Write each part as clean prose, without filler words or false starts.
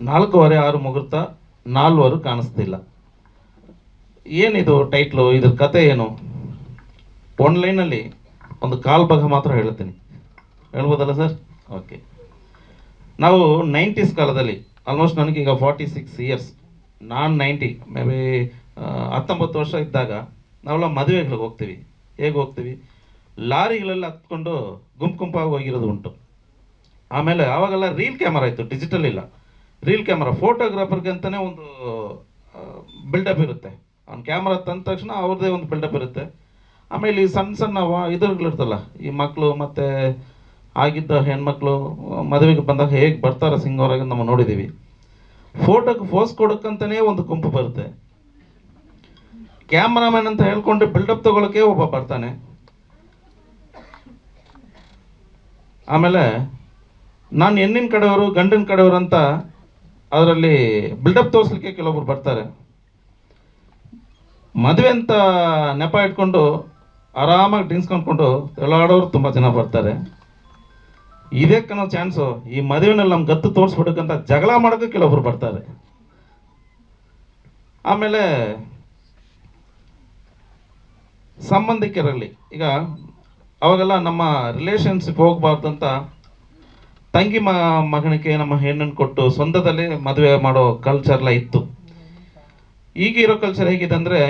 4:15 6 ಮುಹೂರ್ತ, ನಾಲ್ವರು ಕಾಣಿಸ್ತಿಲ್ಲ. ಏನಿದು ಟೈಟ್ಲು, ಇದ್ರ ಕತೆ ಏನು? ಒನ್ ಲೈನಲ್ಲಿ ಒಂದು ಕಾಲ್ ಭಾಗ ಮಾತ್ರ ಹೇಳ್ತೀನಿ, ಹೇಳ್ಬೋದಲ್ಲ ಸರ್? ಓಕೆ. ನಾವು 90s ಕಾಲದಲ್ಲಿ, ಆಲ್ಮೋಸ್ಟ್ ನನಗೀಗ 46 ಇಯರ್ಸ್, ನಾನು 90 ಮೇ ಬಿ 19 ವರ್ಷ ಇದ್ದಾಗ ನಾವೆಲ್ಲ ಮದುವೆಗಳಿಗೆ ಹೋಗ್ತೀವಿ. ಹೇಗೆ ಹೋಗ್ತೀವಿ? ಲಾರಿಗಳೆಲ್ಲ ಹತ್ಕೊಂಡು ಗುಂಪಾಗಿ ಹೋಗಿರೋದು ಉಂಟು. ಆಮೇಲೆ ಆವಾಗೆಲ್ಲ ರೀಲ್ ಕ್ಯಾಮರಾ ಇತ್ತು, ಡಿಜಿಟಲ್ ಇಲ್ಲ. ರೀಲ್ ಕ್ಯಾಮರಾ, ಫೋಟೋಗ್ರಾಫರ್ಗೆ ಅಂತಲೇ ಒಂದು ಬಿಲ್ಡಪ್ ಇರುತ್ತೆ. ಅವ್ನು ಕ್ಯಾಮ್ರಾ ತಂದ ತಕ್ಷಣ ಅವ್ರದ್ದೇ ಒಂದು ಬಿಲ್ಡಪ್ ಇರುತ್ತೆ. ಆಮೇಲೆ ಈ ಸಣ್ಣ ಸಣ್ಣ ಇದ್ರುಗಳಿರ್ತಲ್ಲ, ಈ ಮಕ್ಕಳು ಮತ್ತು ಆಗಿದ್ದ ಹೆಣ್ಮಕ್ಳು ಮದುವೆಗೆ ಬಂದಾಗ ಹೇಗೆ ಬರ್ತಾರೆ ಸಿಂಗವರಾಗಿ ನಾವು ನೋಡಿದ್ದೀವಿ. ಫೋಟೋಗೆ ಫೋಸ್ ಕೊಡೋಕ್ಕಂತಲೇ ಒಂದು ಗುಂಪು ಬರುತ್ತೆ. ಕ್ಯಾಮ್ರಾಮನ್ ಅಂತ ಹೇಳ್ಕೊಂಡು ಬಿಲ್ಡಪ್ ತೊಗೊಳಕ್ಕೆ ಒಬ್ಬ ಬರ್ತಾನೆ. ಆಮೇಲೆ ನಾನು ಹೆಣ್ಣಿನ ಕಡೆಯವರು ಗಂಡಿನ ಕಡೆಯವರು ಅಂತ ಅದರಲ್ಲಿ ಬಿಲ್ಡಪ್ ತೋರಿಸ್ಲಿಕ್ಕೆ ಕೆಲವೊಬ್ರು ಬರ್ತಾರೆ. ಮದುವೆ ಅಂತ ನೆಪ ಇಟ್ಕೊಂಡು ಆರಾಮಾಗಿ ಡ್ರಿಂಕ್ಸ್ ಕೊಂಡ್ಕೊಂಡು ತೆಳಾಡೋರು ತುಂಬ ಜನ ಬರ್ತಾರೆ. ಇದಕ್ಕನ್ನೋ ಚಾನ್ಸು, ಈ ಮದುವೆನಲ್ಲಿ ನಮ್ಗೆ ಗತ್ತು ತೋರಿಸ್ಬಿಡಕ್ಕಂತ ಜಗಳ ಮಾಡೋಕ್ಕೆ ಕೆಲವೊಬ್ರು ಬರ್ತಾರೆ. ಆಮೇಲೆ ಸಂಬಂಧಿಕರಲ್ಲಿ, ಈಗ ಅವಾಗೆಲ್ಲ ನಮ್ಮ ರಿಲೇಷನ್ಶಿಪ್ ಹೋಗ್ಬಾರ್ದಂತ ತಂಗಿ ಮಗನಿಗೆ ನಮ್ಮ ಹೆಣ್ಣನ್ನು ಕೊಟ್ಟು ಸ್ವಂತದಲ್ಲಿ ಮದುವೆ ಮಾಡೋ ಕಲ್ಚರ್ ಎಲ್ಲ ಇತ್ತು. ಈಗಿರೋ ಕಲ್ಚರ್ ಹೇಗಿದೆ ಅಂದರೆ,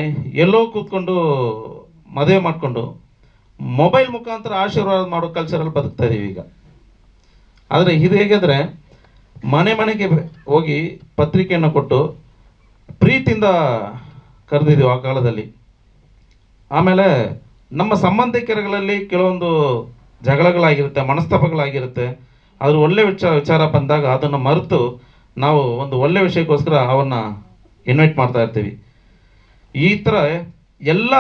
ಎಲ್ಲೋ ಕೂತ್ಕೊಂಡು ಮದುವೆ ಮಾಡಿಕೊಂಡು ಮೊಬೈಲ್ ಮುಖಾಂತರ ಆಶೀರ್ವಾದ ಮಾಡೋ ಕಲ್ಚರಲ್ಲಿ ಬದುಕ್ತಾ ಇದ್ದೀವಿ ಈಗ. ಆದರೆ ಇದು ಹೇಗಿದ್ರೆ, ಮನೆಗೆ ಹೋಗಿ ಪತ್ರಿಕೆಯನ್ನು ಕೊಟ್ಟು ಪ್ರೀತಿಯಿಂದ ಕರೆದಿದ್ದೀವಿ ಆ ಕಾಲದಲ್ಲಿ. ಆಮೇಲೆ ನಮ್ಮ ಸಂಬಂಧಿಕರುಗಳಲ್ಲಿ ಕೆಲವೊಂದು ಜಗಳಗಳಾಗಿರುತ್ತೆ, ಮನಸ್ತಾಪಗಳಾಗಿರುತ್ತೆ. ಅದ್ರ ಒಳ್ಳೆ ವಿಚಾರ ಬಂದಾಗ ಅದನ್ನು ಮರೆತು ನಾವು ಒಂದು ಒಳ್ಳೆ ವಿಷಯಕ್ಕೋಸ್ಕರ ಅವನ್ನ ಇನ್ವೈಟ್ ಮಾಡ್ತಾ ಇರ್ತೀವಿ. ಈ ಥರ ಎಲ್ಲ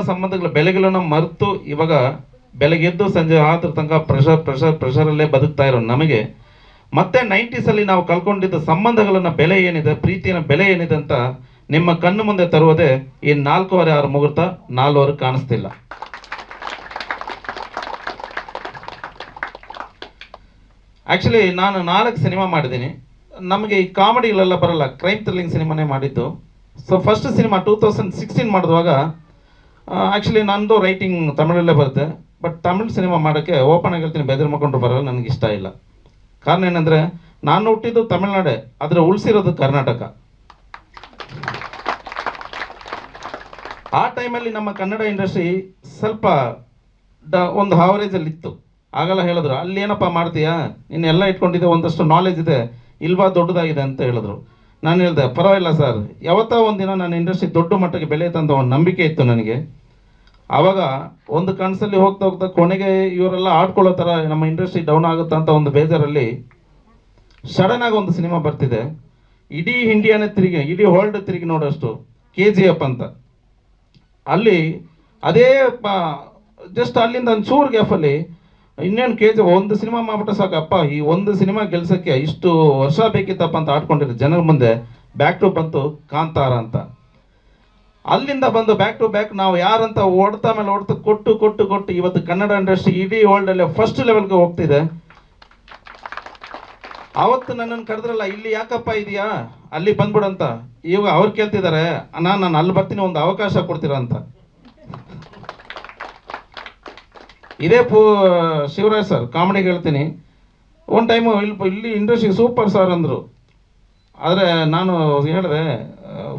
ಸಂಬಂಧಗಳ ಬೆಲೆಗಳನ್ನು ಮರೆತು ಇವಾಗ ಬೆಳಗ್ಗೆದ್ದು ಸಂಜೆ ಆದ್ರ ತನಕ ಪ್ರೆಷರಲ್ಲೇ ಬದುಕ್ತಾ ಇರೋ ನಮಗೆ ಮತ್ತೆ 90ಸಲ್ಲಿ ನಾವು ಕಳ್ಕೊಂಡಿದ್ದ ಸಂಬಂಧಗಳನ್ನ ಬೆಲೆ ಏನಿದೆ, ಪ್ರೀತಿಯ ಬೆಲೆ ಏನಿದೆ ಅಂತ ನಿಮ್ಮ ಕಣ್ಣು ಮುಂದೆ ತರುವುದೇ ಈ 4:15 6 ಮುಹೂರ್ತ, ನಾಲ್ವರು ಕಾಣಿಸ್ತಿಲ್ಲ. ಆ್ಯಕ್ಚುಲಿ ನಾನು 4 ಸಿನಿಮಾ ಮಾಡಿದ್ದೀನಿ. ನಮಗೆ ಈ ಕಾಮಿಡಿಗಳೆಲ್ಲ ಬರಲ್ಲ, ಕ್ರೈಮ್ ಥ್ರಿಲ್ಲಿಂಗ್ ಸಿನಿಮಾನೇ ಮಾಡಿದ್ದು. ಸೊ ಫಸ್ಟ್ ಸಿನಿಮಾ 2016 ಮಾಡಿದುವಾಗ ಆ್ಯಕ್ಚುಲಿ ನಂದು ರೈಟಿಂಗ್ ತಮಿಳಲ್ಲೇ ಬರುತ್ತೆ. ಬಟ್ ತಮಿಳ್ ಸಿನಿಮಾ ಮಾಡೋಕ್ಕೆ ಓಪನ್ ಆಗಿ ಹೇಳ್ತೀನಿ, ಬೆದರ್ ಮಾಡ್ಕೊಂಡ್ರು ಬರೋಲ್ಲ, ನನಗೆ ಇಷ್ಟ ಇಲ್ಲ. ಕಾರಣ ಏನಂದರೆ, ನಾನು ಹುಟ್ಟಿದ್ದು ತಮಿಳ್ನಾಡೆ, ಆದರೆ ಉಳಿಸಿರೋದು ಕರ್ನಾಟಕ. ಆ ಟೈಮಲ್ಲಿ ನಮ್ಮ ಕನ್ನಡ ಇಂಡಸ್ಟ್ರಿ ಸ್ವಲ್ಪ ಒಂದು ಹಾವರೇಜಲ್ಲಿ ಇತ್ತು. ಆಗೆಲ್ಲ ಹೇಳಿದ್ರು, ಅಲ್ಲಿ ಏನಪ್ಪ ಮಾಡ್ತೀಯಾ, ನೀನು ಎಲ್ಲ ಇಟ್ಕೊಂಡಿದ್ದೆ, ಒಂದಷ್ಟು ನಾಲೆಜ್ ಇದೆ, ಇಲ್ವಾ ದೊಡ್ಡದಾಗಿದೆ ಅಂತ ಹೇಳಿದ್ರು. ನಾನು ಹೇಳಿದೆ, ಪರವಾಗಿಲ್ಲ ಸರ್, ಯಾವತ್ತೋ ಒಂದಿನ ನನ್ನ ಇಂಡಸ್ಟ್ರಿ ದೊಡ್ಡ ಮಟ್ಟಕ್ಕೆ ಬೆಳೆಯುತ್ತಂತ ಒಂದು ನಂಬಿಕೆ ಇತ್ತು ನನಗೆ. ಆವಾಗ ಒಂದು ಕನಸಲ್ಲಿ ಹೋಗ್ತಾ ಹೋಗ್ತಾ ಕೊನೆಗೆ ಇವರೆಲ್ಲ ಆಡ್ಕೊಳ್ಳೋ ಥರ ನಮ್ಮ ಇಂಡಸ್ಟ್ರಿ ಡೌನ್ ಆಗುತ್ತಾ ಅಂತ ಒಂದು ಬೇಜಾರಲ್ಲಿ ಸಡನ್ನಾಗಿ ಒಂದು ಸಿನಿಮಾ ಬರ್ತಿದೆ, ಇಡೀ ಇಂಡಿಯಾನೇ ತಿರುಗಿ, ಇಡೀ ವರ್ಲ್ಡ್ ತಿರುಗಿ ನೋಡೋಷ್ಟು, KGF ಅಂತ. ಅಲ್ಲಿ ಅದೇ ಜಸ್ಟ್ ಅಲ್ಲಿಂದ ಒಂದು ಚೂರು ಗ್ಯಾಫಲ್ಲಿ ಇನ್ನೇನು KGF ಒಂದು ಸಿನಿಮಾ ಮಾಡ್ಬಿಟ್ರೆ ಸಾಕಪ್ಪ, ಈ ಒಂದು ಸಿನಿಮಾ ಗೆಲ್ಸೋಕ್ಕೆ ಇಷ್ಟು ವರ್ಷ ಬೇಕಿತ್ತಪ್ಪ ಅಂತ ಆಡ್ಕೊಂಡಿರೋ ಜನರ ಮುಂದೆ ಬ್ಯಾಕ್ ಟು ಬಂತು ಕಾಂತಾರ ಅಂತ. ಅಲ್ಲಿಂದ ಬಂದು ಬ್ಯಾಕ್ ಟು ಬ್ಯಾಕ್ ನಾವು ಯಾರಂತ ಓಡ್ತಾ ಮೇಲೆ ಓಡ್ತಾ ಕೊಟ್ಟು ಇವತ್ತು ಕನ್ನಡ ಇಂಡಸ್ಟ್ರಿ ಇಡೀ ವರ್ಲ್ಡಲ್ಲೇ ಫಸ್ಟ್ ಲೆವೆಲ್ಗೆ ಹೋಗ್ತಿದೆ. ಅವತ್ತು ನನ್ನನ್ನು ಕರೆದ್ರಲ್ಲ, ಇಲ್ಲಿ ಯಾಕಪ್ಪ ಇದೆಯಾ, ಅಲ್ಲಿ ಬಂದ್ಬಿಡಂತ. ಇವಾಗ ಅವ್ರು ಕೇಳ್ತಿದ್ದಾರೆ, ನಾನು ಅಲ್ಲಿ ಬರ್ತೀನಿ, ಒಂದು ಅವಕಾಶ ಕೊಡ್ತೀರಾ ಅಂತ. ಇದೇ ಶಿವರಾಜ್ ಸರ್ ಕಾಮಿಡಿಗೆ ಹೇಳ್ತೀನಿ, ಒಂದು ಟೈಮು ಇಲ್ಲಿ ಇಂಡಸ್ಟ್ರಿ ಸೂಪರ್ ಸರ್ ಅಂದರು. ಆದರೆ ನಾನು ಹೇಳಿದೆ,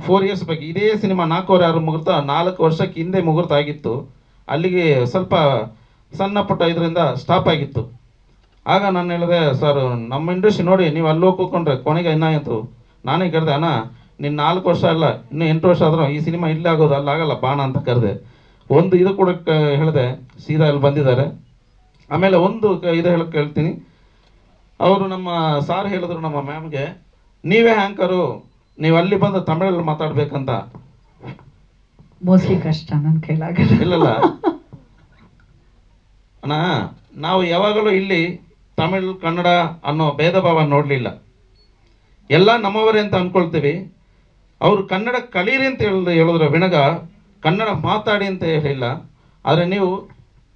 4 ಇಯರ್ಸ್ ಬಗ್ಗೆ ಇದೇ ಸಿನಿಮಾ 4:15 6 ಮುಹೂರ್ತ 4 ವರ್ಷಕ್ಕೆ ಹಿಂದೆ ಮುಹೂರ್ತ ಆಗಿತ್ತು, ಅಲ್ಲಿಗೆ ಸ್ವಲ್ಪ ಸಣ್ಣ ಪುಟ್ಟ ಇದರಿಂದ ಸ್ಟಾಪ್ ಆಗಿತ್ತು. ಆಗ ನಾನು ಹೇಳಿದೆ, ಸರ್ ನಮ್ಮ ಇಂಡಸ್ಟ್ರಿ ನೋಡಿ, ನೀವು ಅಲ್ಲಿ ಹೋಗಿ ಕೂತ್ಕೊಂಡ್ರೆ ಕೊನೆಗೆ ಏನಾಯಿತು. ನಾನೇ ಕರೆದೆ, ಅಣ್ಣ ನೀನು 4 ವರ್ಷ ಅಲ್ಲ, ಇನ್ನೂ 8 ವರ್ಷ ಆದರೂ ಈ ಸಿನಿಮಾ ಇಲ್ಲೇ ಆಗೋದು, ಅಲ್ಲಾಗಲ್ಲ ಬಾಣ ಅಂತ ಕರೆದೆ. ಒಂದು ಇದು ಕೂಡ ಹೇಳಿದೆ, ಸೀದಾ ಅಲ್ಲಿ ಬಂದಿದ್ದಾರೆ. ಆಮೇಲೆ ಒಂದು ಇದು ಹೇಳಕ್ಕೆ ಹೇಳ್ತೀನಿ, ಅವರು ನಮ್ಮ ಸಾರ್ ಹೇಳಿದ್ರು ನಮ್ಮ ಮ್ಯಾಮ್ಗೆ, ನೀವೇ ಹ್ಯಾಂಕರು, ನೀವು ಅಲ್ಲಿ ಬಂದು ತಮಿಳಲ್ಲಿ ಮಾತಾಡ್ಬೇಕಂತ. ಮೋಸ್ಟ್ಲಿ ಕಷ್ಟ ನನ್ನ ಕೈಲಾಗಲ್ಲ. ಇಲ್ಲ ಅಣ್ಣ, ನಾವು ಯಾವಾಗಲೂ ಇಲ್ಲಿ ತಮಿಳ್ ಕನ್ನಡ ಅನ್ನೋ ಭೇದ ಭಾವ ನೋಡಲಿಲ್ಲ, ಎಲ್ಲ ನಮ್ಮವರೇ ಅಂತ ಅಂದ್ಕೊಳ್ತೀವಿ. ಅವರು ಕನ್ನಡ ಕಲೀರಿ ಅಂತ ಹೇಳಿದ್ರೆ ವಿನಗ ಕನ್ನಡ ಮಾತಾಡಿ ಅಂತ ಹೇಳಿಲ್ಲ. ಆದರೆ ನೀವು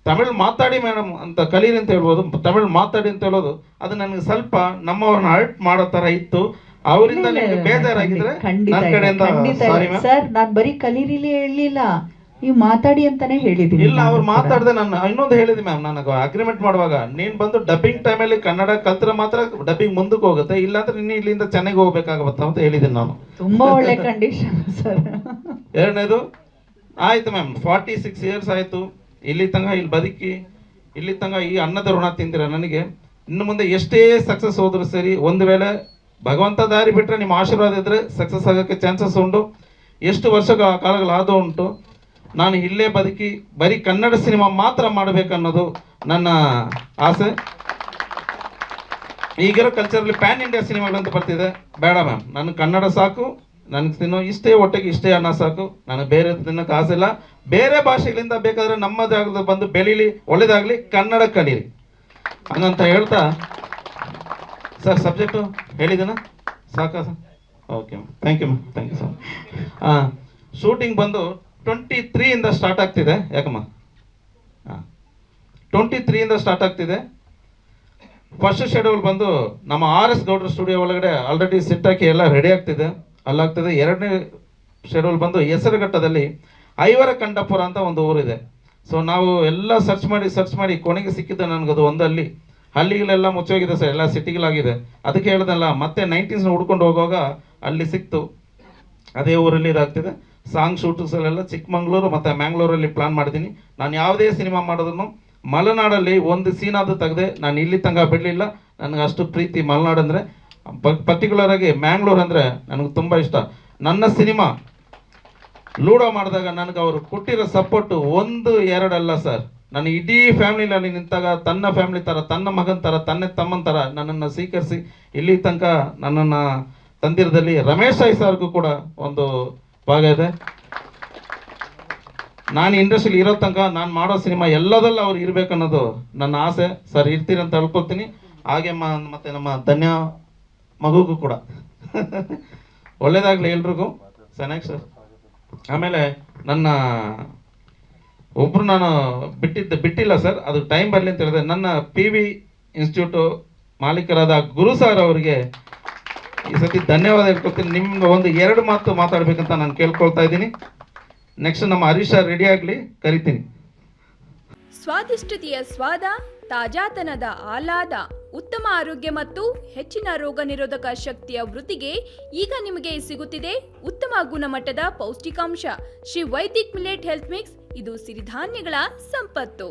ತಮಿಳು ಮಾತಾಡಿ ಮೇಡಮ್ ಅಂತ ಕಲೀರಿ ಅಂತ ಹೇಳ್ಬೋದು, ತಮಿಳು ಮಾತಾಡಿ ಅಂತ ಹೇಳೋದು ಅದು ನನಗೆ ಸ್ವಲ್ಪ ನಮ್ಮವ್ರನ್ನ ಹರ್ಟ್ ಮಾಡೋ ತರ ಇತ್ತು. ಅವರಿಂದ ನಿಮ್ಗೆ ಬೇಜಾರಾಗಿದ್ರೆ ನನ್ನ ಕಡೆಯಿಂದ ಸಾರಿ ಮ್ಯಾಮ್. ಸರ್ ನಾನು ಬರೀ ಕಲೀರಿಲಿ ಹೇಳಲಿಲ್ಲ, ನೀವು ಮಾತಾಡಿ ಅಂತಾನೆ ಹೇಳಿದೀನಿ. ಇಲ್ಲ, ಅವ್ರು ಮಾತಾಡ್ದೆ. ನಾನು ಇನ್ನೊಂದು ಹೇಳಿದೆ ಮ್ಯಾಮ್, ನನಗೆ ಅಗ್ರಿಮೆಂಟ್ ಮಾಡುವಾಗ ನೀನ್ ಬಂದು ಡಬ್ಬಿಂಗ್ ಟೈಮಲ್ಲಿ ಕನ್ನಡ ಕಲ್ತ್ರೆ ಮಾತ್ರ ಡಬ್ಬಿಂಗ್ ಮುಂದಕ್ಕೆ ಹೋಗುತ್ತೆ, ಇಲ್ಲಾಂದ್ರೆ ನೀನು ಇಲ್ಲಿಂದ ಚೆನ್ನೈಗೆ ಹೋಗ್ಬೇಕಾಗತ್ತ ಅಂತ ಹೇಳಿದ್ದೀನಿ ನಾನು. ತುಂಬಾ ಒಳ್ಳೆ ಕಂಡೀಷನ್ ಸರ್. ಎರಡನೇದು ಆಯ್ತು ಮ್ಯಾಮ್, 46 years ಆಯ್ತು ಇಲ್ಲಿ ತನಕ, ಇಲ್ಲಿ ಬದುಕಿ ಇಲ್ಲಿ ತನಕ ಈ ಅನ್ನದ ಋಣ ತಿಂದಿರ ನನಗೆ. ಇನ್ನು ಮುಂದೆ ಎಷ್ಟೇ ಸಕ್ಸಸ್ ಹೋದ್ರು ಸರಿ, ಒಂದು ವೇಳೆ ಭಗವಂತ ದಾರಿ ಬಿಟ್ಟರೆ ನಿಮ್ಮ ಆಶೀರ್ವಾದ ಇದ್ದರೆ ಸಕ್ಸಸ್ ಆಗೋಕ್ಕೆ ಚಾನ್ಸಸ್ ಉಂಟು. ಎಷ್ಟು ವರ್ಷಗಳ ಕಾಲಗಳಾದ ಉಂಟು. ನಾನು ಇಲ್ಲೇ ಬದುಕಿ ಬರೀ ಕನ್ನಡ ಸಿನಿಮಾ ಮಾತ್ರ ಮಾಡಬೇಕನ್ನೋದು ನನ್ನ ಆಸೆ. ಈಗಿರೋ ಕಲ್ಚರಲ್ಲಿ ಪ್ಯಾನ್ ಇಂಡಿಯಾ ಸಿನಿಮಾಗಳಂತ ಬರ್ತಿದೆ, ಬೇಡ ಮ್ಯಾಮ್, ನನಗೆ ಕನ್ನಡ ಸಾಕು, ನನಗೆ ತಿನ್ನೋ ಇಷ್ಟೇ ಹೊಟ್ಟೆಗೆ ಇಷ್ಟೇ ಅನ್ನ ಸಾಕು, ನನಗೆ ಬೇರೆ ತಿನ್ನೋಕೆ ಆಸೆ ಇಲ್ಲ. ಬೇರೆ ಭಾಷೆಗಳಿಂದ ಬೇಕಾದರೆ ನಮ್ಮ ಜಾಗದಲ್ಲಿ ಬಂದು ಬೆಳೀಲಿ, ಒಳ್ಳೇದಾಗಲಿ, ಕನ್ನಡ ಕಲೀರಿ ಹಂಗಂತ ಹೇಳ್ತಾ ಸರ್ ಸಬ್ಜೆಕ್ಟು ಹೇಳಿದ್ದೀನ ಸಾಕಾ sir? Okay ma'am, thank you ma'am, thank you sir. Shooting ಬಂದು 23 ಸ್ಟಾರ್ಟ್ ಆಗ್ತಿದೆ. ಯಾಕಮ್ಮ? 23 ಸ್ಟಾರ್ಟ್ ಆಗ್ತಿದೆ. ಫಸ್ಟ್ ಶೆಡ್ಯೂಲ್ ಬಂದು ನಮ್ಮ RS ಗೌಡ್ರ ಸ್ಟುಡಿಯೋ ಒಳಗಡೆ ಆಲ್ರೆಡಿ ಸಿಟ್ ಹಾಕಿ ಎಲ್ಲ ರೆಡಿ ಆಗ್ತಿದೆ, ಅಲ್ಲಾಗ್ತಿದೆ. ಎರಡನೇ ಶೆಡ್ಯೂಲ್ ಬಂದು ಹೆಸರುಘಟ್ಟದಲ್ಲಿ ಐವರ ಕಂಠಪುರ ಅಂತ ಒಂದು ಊರಿದೆ. ಸೊ ನಾವು ಎಲ್ಲ ಸರ್ಚ್ ಮಾಡಿ ಕೊನೆಗೆ ಸಿಕ್ಕಿದ್ದೆ ನನಗದು ಒಂದು ಹಳ್ಳಿಗಳೆಲ್ಲ ಮುಚ್ಚೋಗಿದೆ ಸರ್, ಎಲ್ಲ ಸಿಟಿಗಳಾಗಿದೆ. ಅದಕ್ಕೆ ಹೇಳ್ದಲ್ಲ, ಮತ್ತೆ 90s ಹುಡ್ಕೊಂಡು ಹೋಗುವಾಗ ಅಲ್ಲಿ ಸಿಕ್ತು. ಅದೇ ಊರಲ್ಲಿ ಇದಾಗ್ತಿದೆ. ಸಾಂಗ್ ಶೂಟಿಂಗ್ಸಲ್ಲೆಲ್ಲ ಚಿಕ್ಕಮಂಗ್ಳೂರು ಮತ್ತು ಮ್ಯಾಂಗ್ಳೂರಲ್ಲಿ ಪ್ಲಾನ್ ಮಾಡಿದ್ದೀನಿ. ನಾನು ಯಾವುದೇ ಸಿನಿಮಾ ಮಾಡೋದನ್ನು ಮಲೆನಾಡಲ್ಲಿ ಒಂದು ಸೀನಾದರೂ ತೆಗೆದೆ ನಾನು ಇಲ್ಲಿ ತನಕ ಬಿಡಲಿಲ್ಲ. ನನಗೆ ಅಷ್ಟು ಪ್ರೀತಿ ಮಲೆನಾಡು ಅಂದರೆ, ಪರ್ಟಿಕ್ಯುಲರ್ ಆಗಿ ಮ್ಯಾಂಗ್ಳೂರು ಅಂದರೆ ನನಗೆ ತುಂಬ ಇಷ್ಟ. ನನ್ನ ಸಿನಿಮಾ ಲೂಡೋ ಮಾಡಿದಾಗ ನನಗೆ ಅವರು ಕೊಟ್ಟಿರೋ ಸಪೋರ್ಟು 1, 2 ಅಲ್ಲ ಸರ್. ನಾನು ಇಡೀ ಫ್ಯಾಮಿಲಿನಲ್ಲಿ ನಿಂತಾಗ ತನ್ನ ಫ್ಯಾಮಿಲಿ ಥರ, ತನ್ನ ಮಗನ ಥರ, ತನ್ನ ತಮ್ಮನ ಥರ ನನ್ನನ್ನು ಸ್ವೀಕರಿಸಿ ಇಲ್ಲಿ ತನಕ ನನ್ನನ್ನು ತಂದಿರದಲ್ಲಿ ರಮೇಶ್ ಸಾಯಿ ಸರ್ಗೂ ಕೂಡ ಒಂದು ಭಾಗ ಇದೆ. ನಾನು ಇಂಡಸ್ಟ್ರಿಯಲ್ಲಿ ಇರೋ ತನಕ ನಾನು ಮಾಡೋ ಸಿನಿಮಾ ಎಲ್ಲದಲ್ಲೂ ಅವ್ರು ಇರಬೇಕನ್ನೋದು ನನ್ನ ಆಸೆ ಸರ್. ಇರ್ತೀರಂತ ಹೇಳ್ಕೊಳ್ತೀನಿ. ಹಾಗೆ ಮತ್ತು ನಮ್ಮ ಧನ್ಯ ಮಗುಗೂ ಕೂಡ ಒಳ್ಳೇದಾಗಲಿ ಎಲ್ರಿಗೂ. ಚೆನ್ನಾಗಿ ಸರ್. ಆಮೇಲೆ ನನ್ನ ಒಬ್ಬರು ನಾನು ಬಿಟ್ಟಿಲ್ಲ ಸರ್, ಅದು ಟೈಮ್ ಬರಲಿ ಅಂತ ಹೇಳಿದೆ. ನನ್ನ PV ಇನ್ಸ್ಟಿಟ್ಯೂಟು ಮಾಲೀಕರಾದ ಗುರು ಸರ್ ಅವರಿಗೆ ಈ ಸತಿ ಧನ್ಯವಾದ ಹೇಳ್ಕೊಳ್ತೀನಿ. ನಿಮ್ಗೆ ಒಂದು 2 ಮಾತು ಮಾತಾಡ್ಬೇಕಂತ ನಾನು ಕೇಳ್ಕೊಳ್ತಾ ಇದ್ದೀನಿ. ನೆಕ್ಸ್ಟ್ ನಮ್ಮ ಹರೀಶ್ ಸರ್ ರೆಡಿ ಆಗಲಿ, ಕರಿತೀನಿ. ಸ್ವಾದಿಷ್ಟತೆಯ ಸ್ವಾದ, ತಾಜಾತನದ ಆಹ್ಲಾದ, ಉತ್ತಮ ಆರೋಗ್ಯ ಮತ್ತು ಹೆಚ್ಚಿನ ರೋಗ ನಿರೋಧಕ ಶಕ್ತಿಯ ವೃದ್ಧಿಗೆ ಈಗ ನಿಮಗೆ ಸಿಗುತ್ತಿದೆ ಉತ್ತಮ ಗುಣಮಟ್ಟದ ಪೌಷ್ಟಿಕಾಂಶ Shri Vaidik millet health mix. ಇದು ಸಿರಿಧಾನ್ಯಗಳ ಸಂಪತ್ತು.